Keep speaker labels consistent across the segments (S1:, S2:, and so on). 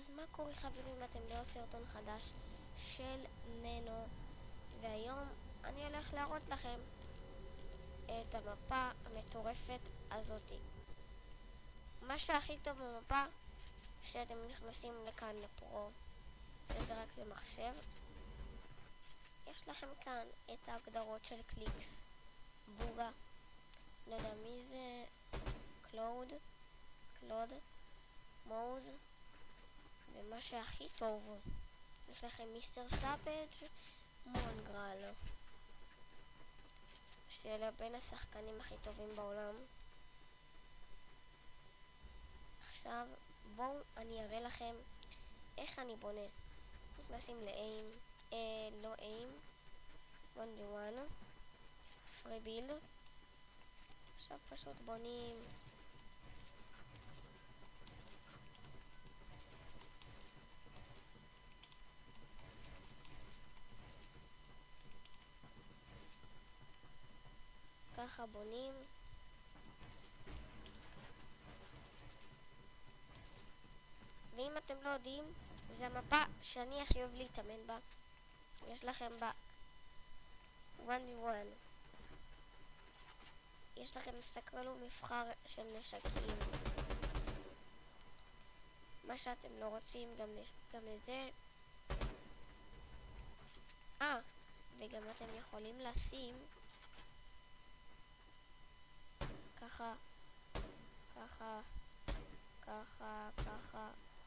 S1: אז מה קורה חברים, אתם בעוד סרטון חדש של ננו, והיום אני הולך להראות לכם את המפה המטורפת הזאתי. מה שהכי טוב במפה, שאתם נכנסים לכאן לפרו, וזה רק למחשב. יש לכם כאן את ההגדרות של קליקס, בוגה, לא יודע מי זה, קלוד, מוז, ומה שהכי טוב, יש לכם מיסטר סאפג', מונגרל, שאלה בין השחקנים הכי טובים בעולם. עכשיו בואו אני אראה לכם איך אני בונה. נכנסים לאיים, לא איים, 1v1, פרי בילד. עכשיו פשוט בונים. ככה בונים. ואם אתם לא יודעים, זו המפה שאני הכי אוהב להתאמן בה. יש לכם בה 1v1. יש לכם, סקרלו מבחר של נשקים. מה שאתם לא רוצים, גם לזה. וגם אתם יכולים לשים ככה,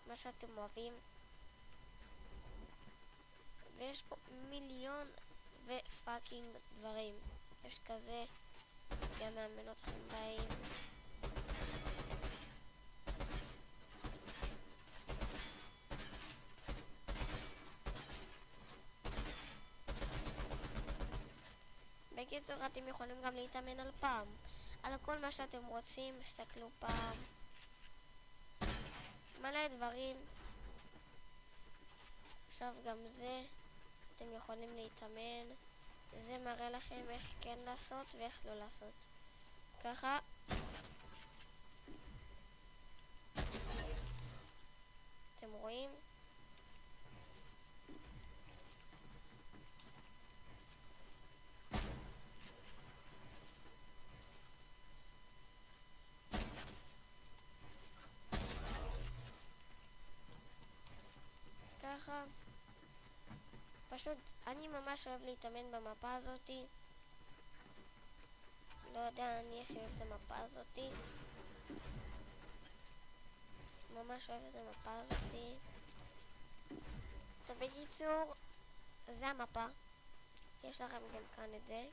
S1: מה שאתם אוהבים. ויש פה מיליון ופאקינג דברים. יש כזה, גם מאמן אתכם באים. בקיצור, אתם יכולים גם להתאמן על פעם. על כל מה שאתם רוצים, תסתכלו פעם. מלא דברים. עכשיו גם זה, אתם יכולים להתאמן. זה מראה לכם איך כן לעשות ואיך לא לעשות. ככה. אתם רואים? ככה. פשוט, אני ממש אוהב להתאמן במפה הזאתי. לא יודע, אני הכי אוהב את המפה הזאתי. ממש אוהב את המפה הזאתי. טוב, בקיצור, זה המפה. יש לכם גם כאן את זה,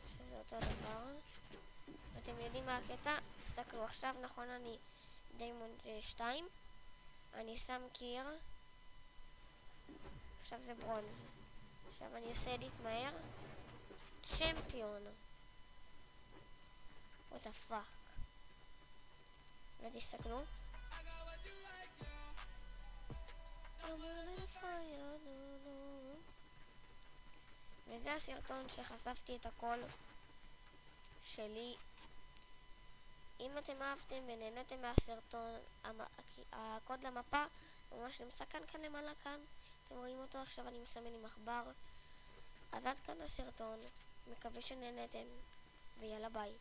S1: שזה אותו דבר. ואתם יודעים מה הקטע? תסתכלו, עכשיו נכון אני דיימונד 2. אני שם קיר. עכשיו זה ברונז. עכשיו אני עושה אדיט מהר. צ'מפיון. what the fuck. ותסתכלו. וזה הסרטון שחשפתי את הכל שלי. אם אתם אהבתם ונהנתם מהסרטון, הקוד למפה ממש נמצא כאן למעלה כאן. אתם רואים אותו, עכשיו אני מסמן עם עכבר. אז עד כאן הסרטון, מקווה שנהנתם, ויאללה ביי.